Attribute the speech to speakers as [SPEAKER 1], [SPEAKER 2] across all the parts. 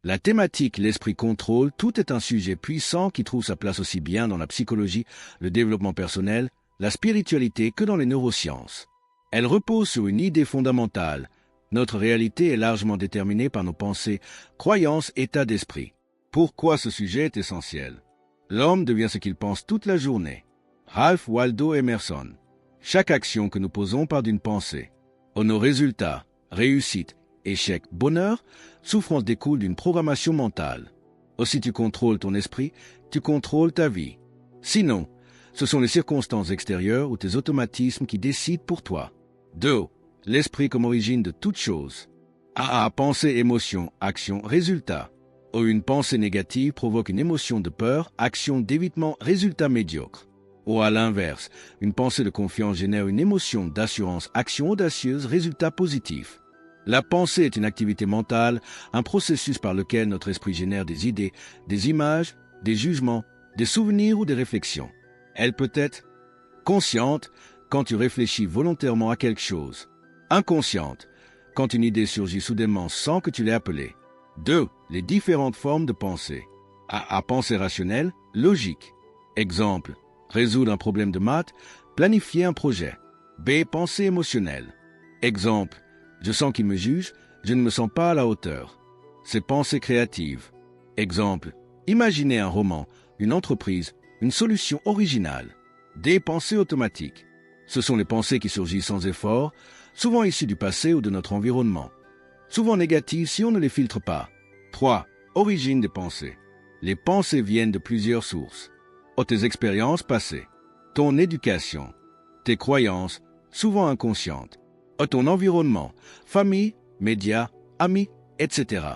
[SPEAKER 1] La thématique l'esprit contrôle, tout est un sujet puissant qui trouve sa place aussi bien dans la psychologie, le développement personnel, la spiritualité que dans les neurosciences. Elle repose sur une idée fondamentale. Notre réalité est largement déterminée par nos pensées, croyances, états d'esprit. Pourquoi ce sujet est essentiel? L'homme devient ce qu'il pense toute la journée. Ralph Waldo Emerson. Chaque action que nous posons part d'une pensée. Nos résultats, réussite, échec, bonheur, souffrance découlent d'une programmation mentale. Si tu contrôles ton esprit, tu contrôles ta vie. Sinon, ce sont les circonstances extérieures ou tes automatismes qui décident pour toi. 2. L'esprit comme origine de toute chose. Pensée, émotion, action, résultat. Une pensée négative provoque une émotion de peur, action d'évitement, résultat médiocre. À l'inverse, une pensée de confiance génère une émotion d'assurance, action audacieuse, résultat positif. La pensée est une activité mentale, un processus par lequel notre esprit génère des idées, des images, des jugements, des souvenirs ou des réflexions. Elle peut être consciente quand tu réfléchis volontairement à quelque chose. Inconsciente, quand une idée surgit soudainement sans que tu l'aies appelée. 2. Les différentes formes de pensée. Pensée rationnelle, logique. Exemple, résoudre un problème de maths, planifier un projet. Pensée émotionnelle. Exemple, je sens qu'il me juge, je ne me sens pas à la hauteur. C'est pensée créative. Exemple, imaginer un roman, une entreprise, une solution originale. Pensées automatiques. Ce sont les pensées qui surgissent sans effort, souvent issues du passé ou de notre environnement. Souvent négatives si on ne les filtre pas. 3. Origine des pensées. Les pensées viennent de plusieurs sources. Tes expériences passées, ton éducation, tes croyances, souvent inconscientes, ton environnement, famille, médias, amis, etc.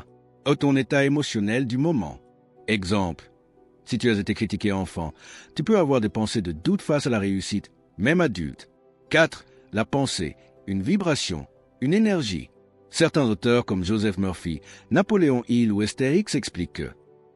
[SPEAKER 1] Ton état émotionnel du moment. Exemple, si tu as été critiqué enfant, tu peux avoir des pensées de doute face à la réussite, même adulte. 4. La pensée, une vibration, une énergie. Certains auteurs comme Joseph Murphy, Napoléon Hill ou Esther Hicks expliquent que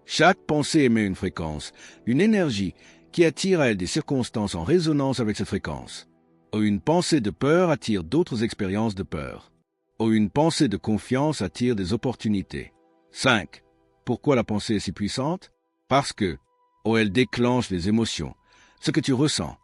[SPEAKER 1] chaque pensée émet une fréquence, une énergie qui attire à elle des circonstances en résonance avec cette fréquence. Une pensée de peur attire d'autres expériences de peur. Une pensée de confiance attire des opportunités. 5. Pourquoi la pensée est si puissante? Parce que elle déclenche les émotions, ce que tu ressens.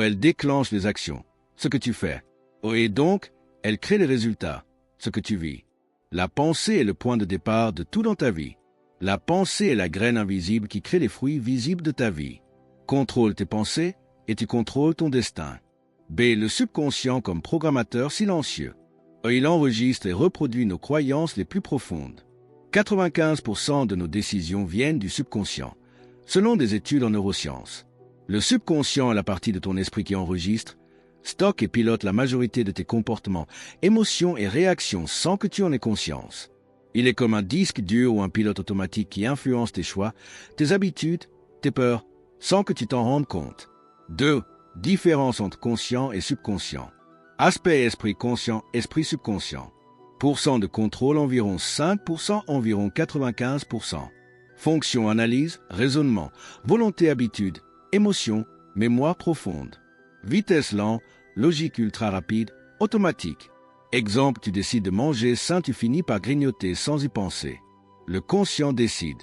[SPEAKER 1] Elle déclenche les actions, ce que tu fais. Et donc, elle crée les résultats, ce que tu vis. La pensée est le point de départ de tout dans ta vie. La pensée est la graine invisible qui crée les fruits visibles de ta vie. Contrôle tes pensées et tu contrôles ton destin. Le subconscient comme programmateur silencieux. Il enregistre et reproduit nos croyances les plus profondes. 95% de nos décisions viennent du subconscient, selon des études en neurosciences. Le subconscient est la partie de ton esprit qui enregistre, stocke et pilote la majorité de tes comportements, émotions et réactions sans que tu en aies conscience. Il est comme un disque dur ou un pilote automatique qui influence tes choix, tes habitudes, tes peurs, sans que tu t'en rendes compte. 2. Différence entre conscient et subconscient. Aspect esprit conscient, esprit subconscient. Pourcent de contrôle environ 5%, environ 95%. Fonction analyse, raisonnement, volonté habitude, émotion, mémoire profonde. Vitesse lent, logique ultra rapide, automatique. Exemple, tu décides de manger sain, tu finis par grignoter sans y penser. Le conscient décide.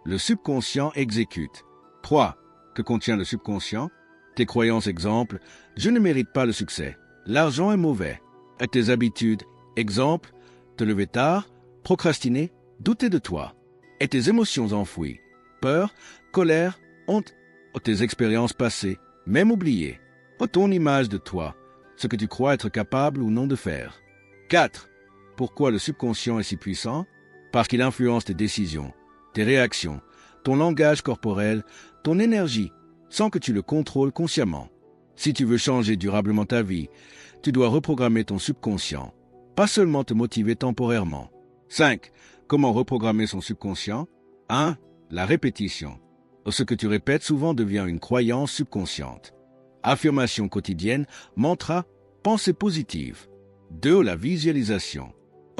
[SPEAKER 1] Le subconscient exécute. 3. Que contient le subconscient? Tes croyances, exemple, je ne mérite pas le succès. L'argent est mauvais. Et tes habitudes, exemple, te lever tard, procrastiner, douter de toi. Et tes émotions enfouies, peur, colère, honte. Tes expériences passées, même oubliées. Ton image de toi, ce que tu crois être capable ou non de faire. 4. Pourquoi le subconscient est si puissant? Parce qu'il influence tes décisions, tes réactions, ton langage corporel, ton énergie, sans que tu le contrôles consciemment. Si tu veux changer durablement ta vie, tu dois reprogrammer ton subconscient, pas seulement te motiver temporairement. 5. Comment reprogrammer son subconscient? 1. La répétition. Ce que tu répètes souvent devient une croyance subconsciente. Affirmation quotidienne, mantra, pensée positive. 2. La visualisation.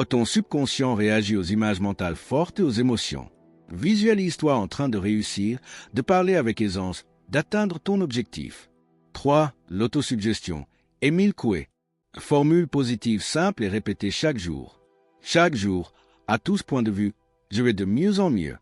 [SPEAKER 1] Ton subconscient réagit aux images mentales fortes et aux émotions. Visualise-toi en train de réussir, de parler avec aisance, d'atteindre ton objectif. 3. L'autosuggestion. Émile Coué. Formule positive simple et répétée chaque jour. Chaque jour, à tous points de vue, Je vais de mieux en mieux.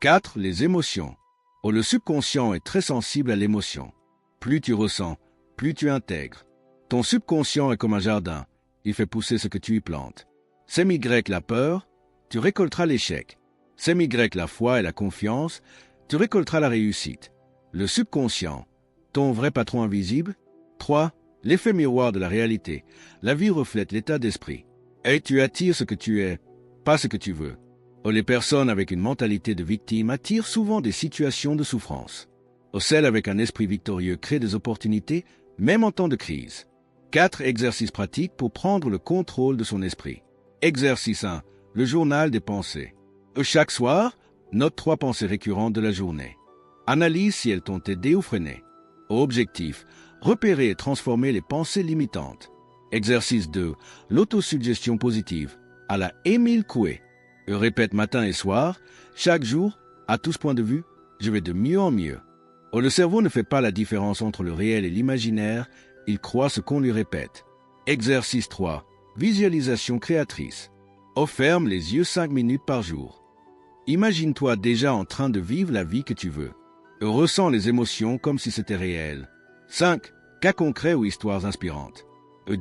[SPEAKER 1] 4. Les émotions. Oh, le subconscient est très sensible à l'émotion. Plus tu ressens, plus tu intègres. Ton subconscient est comme un jardin. Il fait pousser ce que tu y plantes. Sème Y la peur, tu récolteras l'échec. Sème Y la foi et la confiance, tu récolteras la réussite. Le subconscient, ton vrai patron invisible. 3. L'effet miroir de la réalité. La vie reflète l'état d'esprit. Et tu attires ce que tu es, pas ce que tu veux. Les personnes avec une mentalité de victime attirent souvent des situations de souffrance. Celles avec un esprit victorieux créent des opportunités, même en temps de crise. 4 exercices pratiques pour prendre le contrôle de son esprit. Exercice 1. Le journal des pensées. Chaque soir, note 3 pensées récurrentes de la journée. Analyse si elles t'ont aidé ou freiné. Objectif. Repérer et transformer les pensées limitantes. Exercice 2. L'autosuggestion positive. À la Émile Coué. Répète matin et soir. Chaque jour, à tout ce point de vue, je vais de mieux en mieux. Le cerveau ne fait pas la différence entre le réel et l'imaginaire. Il croit ce qu'on lui répète. Exercice 3. Visualisation créatrice. Ferme les yeux 5 minutes par jour. Imagine-toi déjà en train de vivre la vie que tu veux. Ressens les émotions comme si c'était réel. 5. Cas concrets ou histoires inspirantes.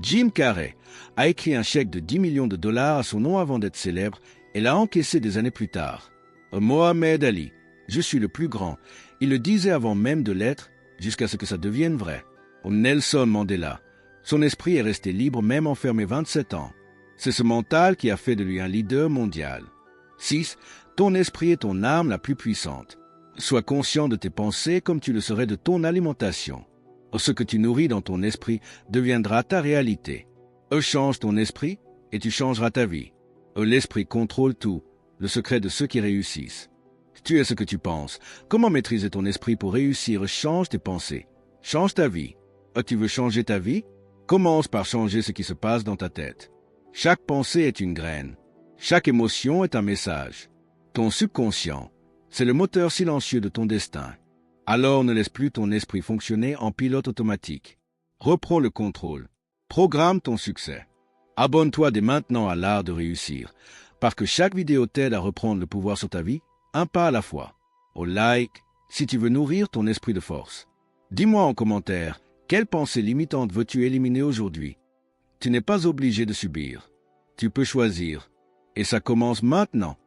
[SPEAKER 1] Jim Carrey a écrit un chèque de 10 millions de dollars à son nom avant d'être célèbre et l'a encaissé des années plus tard. Mohamed Ali, je suis le plus grand. Il le disait avant même de l'être, jusqu'à ce que ça devienne vrai. Nelson Mandela, son esprit est resté libre même enfermé 27 ans. C'est ce mental qui a fait de lui un leader mondial. 6. Ton esprit est ton arme la plus puissante. Sois conscient de tes pensées comme tu le serais de ton alimentation. Ce que tu nourris dans ton esprit deviendra ta réalité. Change ton esprit et tu changeras ta vie. L'esprit contrôle tout, le secret de ceux qui réussissent. Tu es ce que tu penses. Comment maîtriser ton esprit pour réussir? Change tes pensées. Change ta vie. Tu veux changer ta vie? Commence par changer ce qui se passe dans ta tête. Chaque pensée est une graine. Chaque émotion est un message. Ton subconscient, c'est le moteur silencieux de ton destin. Alors ne laisse plus ton esprit fonctionner en pilote automatique. Reprends le contrôle. Programme ton succès. Abonne-toi dès maintenant à l'art de réussir, parce que chaque vidéo t'aide à reprendre le pouvoir sur ta vie, un pas à la fois. Au like, si tu veux nourrir ton esprit de force. Dis-moi en commentaire, quelle pensée limitante veux-tu éliminer aujourd'hui? Tu n'es pas obligé de subir. Tu peux choisir. Et ça commence maintenant.